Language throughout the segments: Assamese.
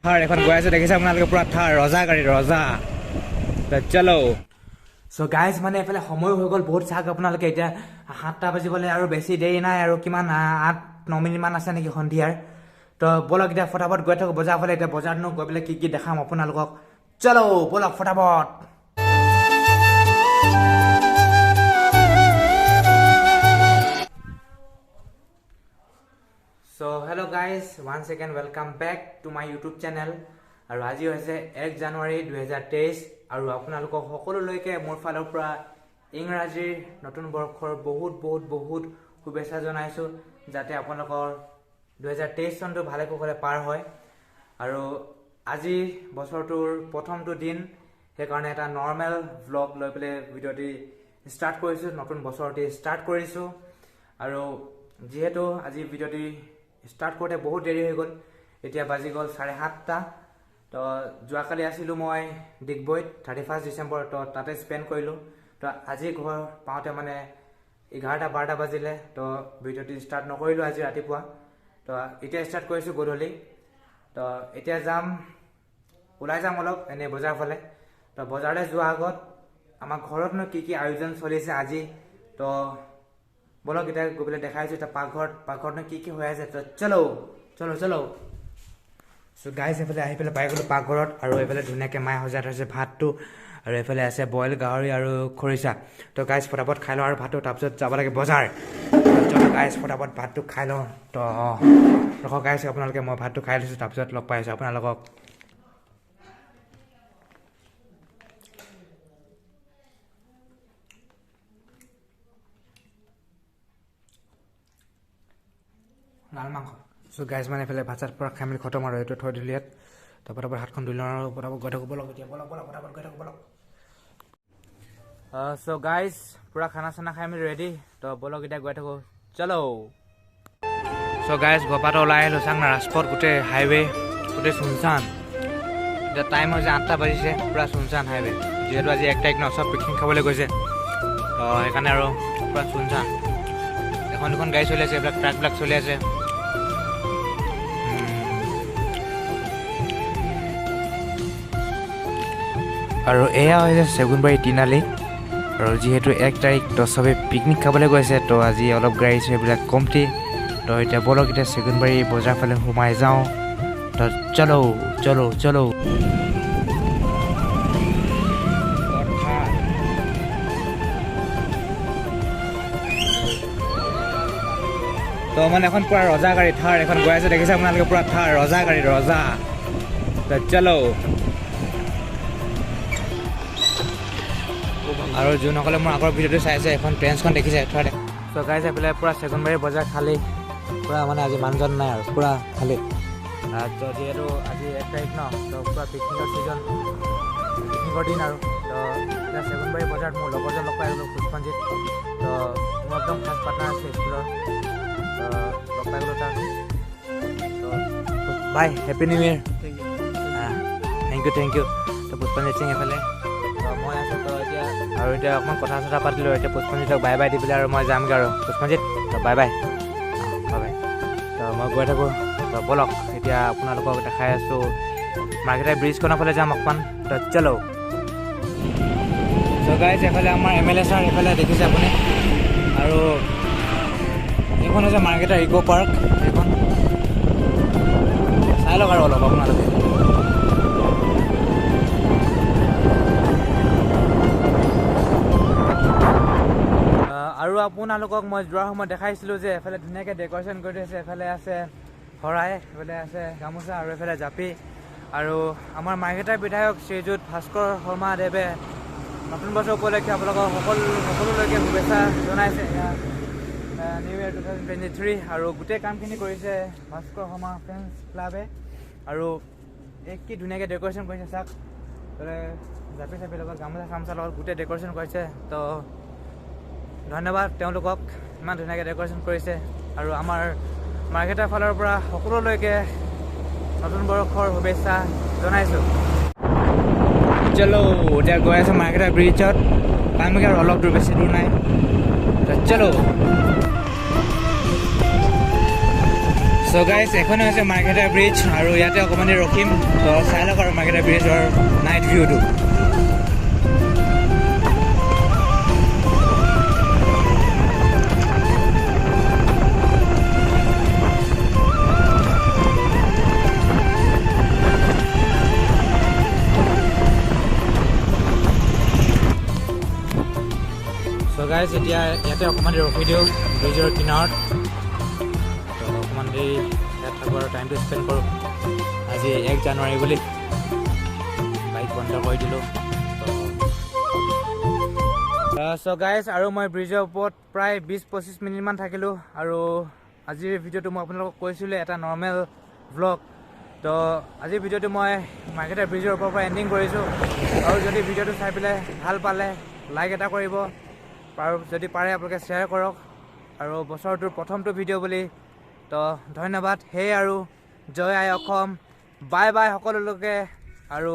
থাৰ এখন গৈ আছে দেখিছে আপোনালোকে পুৰা থাৰ ৰজা গাড়ী ৰজা চলো চ' গাইজ মানে এইফালে সময় হৈ গ'ল বহুত চাওক আপোনালোকে এতিয়া 7টা বাজিবলৈ আৰু বেছি দেৰি নাই আৰু কিমান 8-9 মিনিটমান আছে নেকি সন্ধিয়াৰ তো ব'লক এতিয়া ফটাফট গৈ থাকোঁ বজাৰ ফালে এতিয়া বজাৰনো গৈ পেলাই কি দেখাম আপোনালোকক চলো ব'লক ফটাফট So hello guys, once again welcome back to my YouTube channel আৰু আজি হৈছে 1 জানুৱাৰী 2023 আৰু আপোনালোকক সকলোলৈকে মোৰ ফালৰ পৰা ইংৰাজীৰ নতুন বৰ্ষৰ বহুত শুভেচ্ছা জনাইছো যাতে আপোনালোকৰ 2023 চনটো ভালে কুশলে পাৰ হয় আৰু আজি বছৰটোৰ প্ৰথমটো দিন সেইকাৰণে এটা নৰ্মেল ভ্লগ লৈ পেলাই ভিডিঅ'টি ষ্টাৰ্ট কৰিছো নতুন বছৰটি ষ্টাৰ্ট কৰিছো আৰু যেহেতু আজি ভিডিঅ'টি ষ্টাৰ্ট কৰোঁতে বহুত দেৰি হৈ গ'ল এতিয়া বাজি গ'ল 7:30টা তো যোৱাকালি আছিলোঁ মই ডিগবৈত 31 ডিচেম্বৰ তো তাতে স্পেণ্ড কৰিলোঁ তো আজি ঘৰ পাওঁতে মানে 11-12 বাজিলে তো ভিডিঅ'টি ষ্টাৰ্ট নকৰিলোঁ আজি ৰাতিপুৱা তো এতিয়া ষ্টাৰ্ট কৰিছোঁ গধূলি তো এতিয়া ওলাই যাম অলপ এনে বজাৰ ফালে তো বজাৰলৈ যোৱাৰ আগত আমাৰ ঘৰতনো কি আয়োজন চলিছে আজি তো বলক এতিয়া গৈ পেলাই দেখাইছোঁ এতিয়া পাকঘৰতনো কি হৈ আছে তো চলো চ' গাইজ এইফালে আহি পেলাই পাই গ'লোঁ পাকঘৰত আৰু এইফালে ধুনীয়াকৈ মায়ে সজাই থৈছে ভাতটো আৰু এইফালে আছে বইল গাহৰি আৰু খৰিচা তো গাইজ ফটাফট খাই লওঁ আৰু ভাতটো তাৰপিছত যাব লাগে বজাৰ চলো গাইজ ফটাফট ভাতটো খাই লওঁ তো ৰখক গাইজ আপোনালোকে মই ভাতটো খাই লৈছোঁ তাৰপিছত লগ পাই আছোঁ আপোনালোকক লাল মাংস চ' গাইজ মানে এইফালে ভাত চাত পৰা খাই মেলি খতম আৰু এইটো থৈ দিলোঁ ইয়াত তো ফটাফট হাতখন ধুই লওঁ আৰু ফটাফট গৈ থাকোঁ ব'লক এতিয়া ব'লক ফটাফট গৈ থাকোঁ ব'লক চ' গাইজ পূৰা খানা চানা খাই মেলি ৰেডি তো ব'লক এতিয়া গৈ থাকোঁ চলো চ' গাইজ গপাটো ওলাই আহিলোঁ চাং না ৰাজপথ গোটেই হাইৱে গোটেই চুনচান এতিয়া টাইম হৈছে 8টা বাজিছে পূৰা চুনচান হাইৱে যিহেতু আজি 1 তাৰিখ ন চব পিকনিক খাবলৈ গৈছে তো সেইকাৰণে আৰু পূৰা চুনচান এখন দুখন গাড়ী চলি আছে এইবিলাক ট্ৰাকবিলাক চলি আছে আৰু এয়া হৈছে চেগুনবাৰী তিনিআলি আৰু যিহেতু 1 তাৰিখ তো চবেই পিকনিক খাবলৈ গৈছে তো আজি অলপ গাড়ী সেইবিলাক কমটি তো এতিয়া ব'লক এতিয়া চেগুনবাৰী বজাৰ ফালে সোমাই যাওঁ তো চলো তো মানে এখন পুৰা ৰজা গাড়ী থাৰ এখন গৈ আছে দেখিছে আপোনালোকে পুৰা থাৰ ৰজা গাড়ী ৰজা তো চলো আৰু যোনসকলে মোৰ আগৰ ভিডিঅ'টো চাইছে এখন ট্ৰেন্সখন দেখিছে থোৱা চ' গাইজ এইফালে পূৰা চেগুনবাৰী বজাৰ খালী পূৰা মানে আজি মানুহজন নাই আৰু পূৰা খালী তো যিহেতু আজি 1 তাৰিখ ন তো পূৰা পিকনিকৰ ছিজন পিকনিকৰ দিন আৰু তো এতিয়া চেগুনবাৰী বজাৰত মোৰ লগৰজন লগ পাই গ'লোঁ পুষ্পঞ্জিত তো মোৰ একদম খাছ পাৰ্টনাৰ আছে স্কুলৰ তো লগ পাই গ'লোঁ তাক তো bye happy new year thank you তো পুষ্পঞ্জিত সিং এইফালে মই আছোঁ তো এতিয়া আৰু এতিয়া অকণমান কথা চথা পাতিলোঁ এতিয়া পুষ্পঞ্জিতক বাই দি পেলাই আৰু মই যামগৈ আৰু পুষ্পঞ্জিত তো বাই বাই তো মই গৈ থাকোঁ তো ব'লক এতিয়া আপোনালোকক দেখাই আছোঁ মাৰ্কেটাৰ ব্ৰিজখনৰ ফালে যাম অকণমান তো চলো চ' গাইজ এইফালে আমাৰ MLA ছাৰ এইফালে দেখিছে আপুনি আৰু এইখন হৈছে মাৰ্কেটাৰ ইক' পাৰ্ক এইখন চাই লওক আৰু অলপ আপোনালোকে আৰু আপোনালোকক মই যোৱাৰ সময়ত দেখাইছিলোঁ যে এফালে ধুনীয়াকৈ ডেক'ৰেশ্যন কৰি থৈছে এফালে আছে শৰাই এফালে আছে গামোচা আৰু এফালে জাপি আৰু আমাৰ মাৰ্কেটাৰ বিধায়ক শ্ৰীযুত ভাস্কৰ শৰ্মাদেৱে নতুন বছৰ উপলক্ষে আপোনালোকক সকলোলৈকে শুভেচ্ছা জনাইছে নিউ ইয়েৰ 2023 আৰু গোটেই কামখিনি কৰিছে ভাস্কৰ শৰ্মা ফ্ৰেণ্ডছ ক্লাবে আৰু কি ধুনীয়াকৈ ডেক'ৰেশ্যন কৰিছে চাওক জাপি চাপিৰ লগত গামোচা লগত গোটেই ডেক'ৰেশ্যন কৰিছে তো ধন্যবাদ তেওঁলোকক ইমান ধুনীয়াকৈ ডেক'ৰেশ্যন কৰিছে আৰু আমাৰ মাৰ্কেটাৰ ফালৰ পৰা সকলোলৈকে নতুন বৰ্ষৰ শুভেচ্ছা জনাইছোঁ চলো এতিয়া গৈ আছোঁ মাৰ্কেটাৰ ব্ৰিজত পামগৈ আৰু অলপ দূৰ বেছি দূৰ নাই চলো চ' গাইজ এখনে হৈছে মাৰ্ঘেৰিটা ব্ৰিজ আৰু ইয়াতে অকণমান দেৰি ৰখিম তো চাই লওক আৰু মাৰ্ঘেৰিটা ব্ৰিজৰ নাইট ভিউটো চ' গাইজ এতিয়া ইয়াতে অকণমান দেৰি ৰখি দিওঁ ব্ৰিজৰ কিনাৰত অকণমান দেৰি ইয়াত থাকোঁ আৰু টাইমটো স্পেণ্ড কৰোঁ আজি 1 জানুৱাৰী বুলি বাইক বন্ধ কৰি দিলোঁ চ' গাইজ আৰু মই ব্ৰিজৰ ওপৰত প্ৰায় 20-25 মিনিটমান থাকিলোঁ আৰু আজিৰ ভিডিঅ'টো মই আপোনালোকক কৈছিলোঁ এটা নৰ্মেল ভ্লগ তো আজিৰ ভিডিঅ'টো মই মাৰ্ঘেৰিটা ব্ৰিজৰ ওপৰৰ পৰা এণ্ডিং কৰিছোঁ আৰু যদি ভিডিঅ'টো চাই পেলাই ভাল পালে লাইক এটা কৰিব আৰু যদি পাৰে আপোনালোকে শ্বেয়াৰ কৰক আৰু বছৰটোৰ প্ৰথমটো ভিডিঅ' বুলি তো ধন্যবাদ সেই আৰু জয় আই অসম বাই বাই সকলোলৈকে আৰু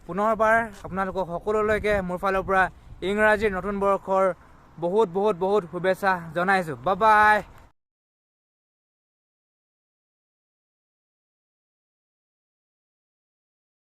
পুনৰবাৰ আপোনালোকক সকলোলৈকে মোৰ ফালৰ পৰা ইংৰাজীৰ নতুন বৰ্ষৰ বহুত বহুত বহুত শুভেচ্ছা জনাইছোঁ বাই বাই